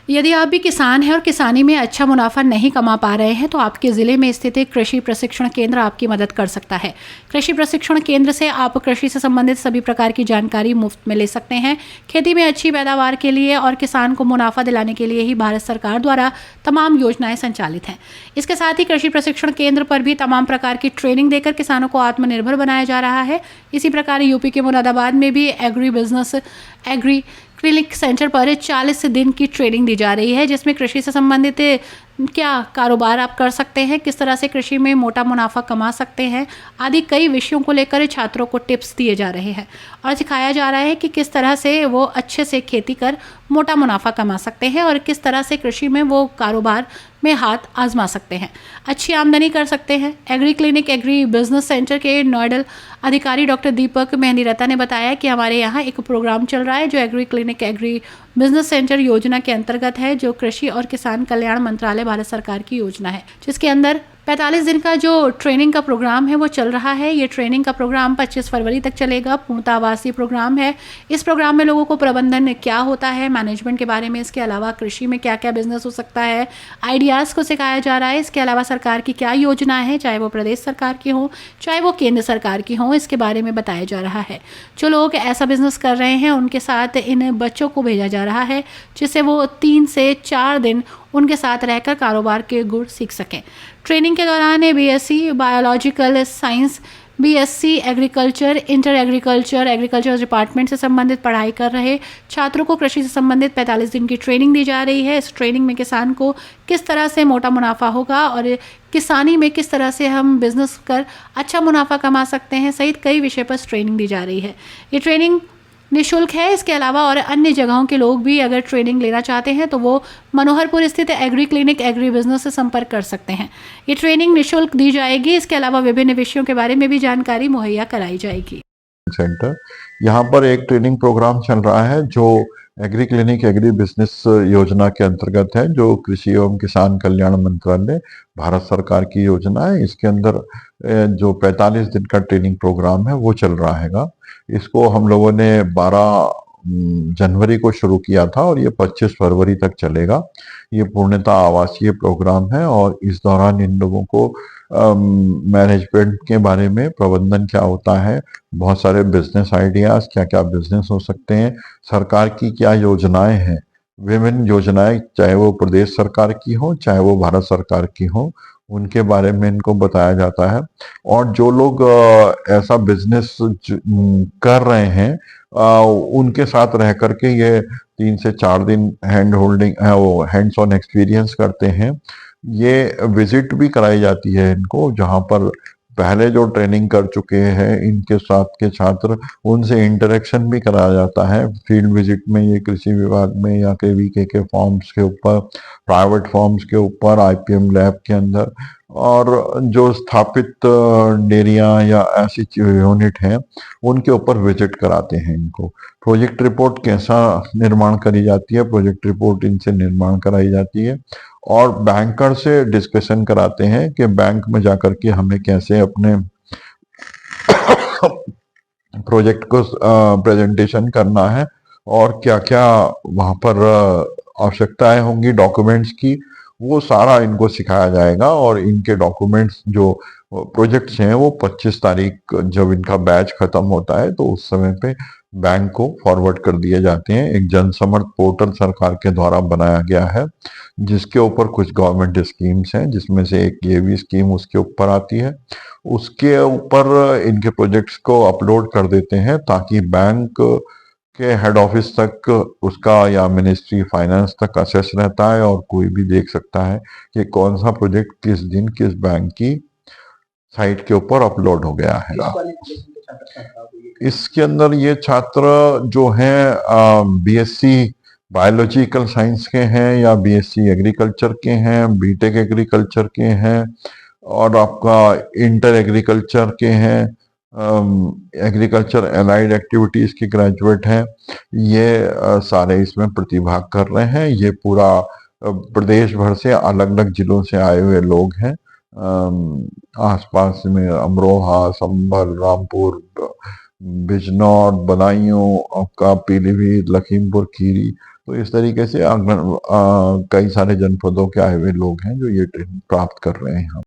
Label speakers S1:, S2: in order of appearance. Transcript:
S1: यदि आप भी किसान हैं और किसानी में अच्छा मुनाफा नहीं कमा पा रहे हैं तो आपके ज़िले में स्थित एक कृषि प्रशिक्षण केंद्र आपकी मदद कर सकता है। कृषि प्रशिक्षण केंद्र से आप कृषि से संबंधित सभी प्रकार की जानकारी मुफ्त में ले सकते हैं। खेती में अच्छी पैदावार के लिए और किसान को मुनाफा दिलाने के लिए ही भारत सरकार द्वारा तमाम योजनाएं संचालित हैं। इसके साथ ही कृषि प्रशिक्षण केंद्र पर भी तमाम प्रकार की ट्रेनिंग देकर किसानों को आत्मनिर्भर बनाया जा रहा है। इसी प्रकार यूपी के मुरादाबाद में भी एग्री क्लिनिक सेंटर पर 40 दिन की ट्रेनिंग दी जा रही है, जिसमें कृषि से संबंधित क्या कारोबार आप कर सकते हैं, किस तरह से कृषि में मोटा मुनाफा कमा सकते हैं आदि कई विषयों को लेकर छात्रों को टिप्स दिए जा रहे हैं और सिखाया जा रहा है कि किस तरह से वो अच्छे से खेती कर मोटा मुनाफा कमा सकते हैं और किस तरह से कृषि में वो कारोबार में हाथ आजमा सकते हैं, अच्छी आमदनी कर सकते हैं। Agree clinic agri business centre के नोडल अधिकारी डॉक्टर दीपक मेहंदीरता ने बताया कि हमारे यहाँ एक प्रोग्राम चल रहा है जो agree clinic agri business centre योजना के अंतर्गत है, जो कृषि और किसान कल्याण मंत्रालय भारत सरकार की योजना है, जिसके अंदर 45 दिन का जो ट्रेनिंग का प्रोग्राम है वो चल रहा है। ये ट्रेनिंग का प्रोग्राम 25 फरवरी तक चलेगा। पूर्णतः आवासीय प्रोग्राम है। इस प्रोग्राम में लोगों को प्रबंधन क्या होता है, मैनेजमेंट के बारे में, इसके अलावा कृषि में क्या क्या बिजनेस हो सकता है, आइडियाज़ को सिखाया जा रहा है। इसके अलावा सरकार की क्या योजना है, चाहे वो प्रदेश सरकार की हो चाहे वो केंद्र सरकार की हो, इसके बारे में बताया जा रहा है। जो लोग ऐसा बिजनेस कर रहे हैं उनके साथ इन बच्चों को भेजा जा रहा है जिससे वो 3 से 4 दिन उनके साथ रहकर कारोबार के गुण सीख सकें। ट्रेनिंग के दौरान BSc biological science, BSc agriculture, inter agriculture department से संबंधित पढ़ाई कर रहे छात्रों को कृषि से संबंधित 45 दिन की ट्रेनिंग दी जा रही है। इस ट्रेनिंग में किसान को किस तरह से मोटा मुनाफा होगा और किसानी में किस तरह से हम बिजनेस कर अच्छा मुनाफा कमा सकते हैं सहित कई विषय पर ट्रेनिंग दी जा रही है। ये ट्रेनिंग निःशुल्क है। इसके अलावा और अन्य जगहों के लोग भी अगर ट्रेनिंग लेना चाहते हैं तो वो मनोहरपुर स्थित एग्री क्लिनिक एग्री बिजनेस से संपर्क कर सकते हैं। ये ट्रेनिंग निःशुल्क दी जाएगी। इसके अलावा विभिन्न विषयों के बारे में भी जानकारी मुहैया कराई जाएगी।
S2: सेंटर यहाँ पर एक ट्रेनिंग प्रोग्राम चल रहा है जो एग्री क्लिनिक एग्री बिजनेस योजना के अंतर्गत है, जो कृषि एवं किसान कल्याण मंत्रालय भारत सरकार की योजना है। इसके अंदर जो 45 दिन का ट्रेनिंग प्रोग्राम है वो चल रहा हैगा। इसको हम लोगों ने 12 जनवरी को शुरू किया था और ये 25 फरवरी तक चलेगा। ये पूर्णतः आवासीय प्रोग्राम है और इस दौरान इन लोगों को मैनेजमेंट के बारे में, प्रबंधन क्या होता है, बहुत सारे बिजनेस आइडियाज, क्या क्या बिजनेस हो सकते हैं, सरकार की क्या योजनाएं हैं, विभिन्न योजनाएं चाहे वो प्रदेश सरकार की हो चाहे वो भारत सरकार की हो, उनके बारे में इनको बताया जाता है। और जो लोग ऐसा बिजनेस कर रहे हैं उनके साथ रह करके ये 3 से 4 दिन हैंड होल्डिंग वो हैंड्स ऑन एक्सपीरियंस करते हैं। ये विजिट भी कराई जाती है इनको, जहाँ पर पहले जो ट्रेनिंग कर चुके हैं इनके साथ के छात्र, उनसे इंटरेक्शन भी कराया जाता है। फील्ड विजिट में ये कृषि विभाग में या केवीके के फॉर्म्स के ऊपर, प्राइवेट फॉर्म्स के ऊपर, आईपीएम लैब के अंदर, और जो स्थापित डेयरियां या ऐसी यूनिट हैं उनके ऊपर विजिट कराते हैं इनको। प्रोजेक्ट रिपोर्ट कैसा निर्माण करी जाती है, प्रोजेक्ट रिपोर्ट इनसे निर्माण कराई जाती है और बैंकर से डिस्कशन कराते हैं कि बैंक में जाकर के हमें कैसे अपने प्रोजेक्ट को प्रेजेंटेशन करना है और क्या क्या वहां पर आवश्यकताएं होंगी डॉक्यूमेंट्स की, वो सारा इनको सिखाया जाएगा। और इनके डॉक्यूमेंट्स जो प्रोजेक्ट्स हैं वो 25 तारीख जब इनका बैच खत्म होता है तो उस समय पे बैंक को फॉरवर्ड कर दिए जाते हैं। एक जनसमर्थ पोर्टल सरकार के द्वारा बनाया गया है जिसके ऊपर कुछ गवर्नमेंट स्कीम्स हैं, जिसमें से एक ये भी स्कीम उसके ऊपर आती है। उसके ऊपर इनके प्रोजेक्ट्स को अपलोड कर देते हैं ताकि बैंक के हेड ऑफिस तक उसका या मिनिस्ट्री फाइनेंस तक एक्सेस रहता है और कोई भी देख सकता है कि कौन सा प्रोजेक्ट किस दिन किस बैंक की साइट के ऊपर अपलोड हो गया है। इसके अंदर ये छात्र जो हैं बीएससी बायोलॉजिकल साइंस के हैं या बीएससी एग्रीकल्चर के हैं, बीटेक एग्रीकल्चर के हैं और आपका इंटर एग्रीकल्चर के हैं, एग्रीकल्चर एलाइड एक्टिविटीज के ग्रेजुएट हैं, ये सारे इसमें प्रतिभाग कर रहे हैं। ये पूरा प्रदेश भर से अलग अलग जिलों से आए हुए लोग हैं। आसपास में अमरोहा, संभल, रामपुर, बिजनौर, बदायूं, आपका पीलीभीत, लखीमपुर खीरी, तो इस तरीके से कई सारे जनपदों के आए हुए लोग हैं जो ये ट्रेनिंग प्राप्त कर रहे हैं यहाँ।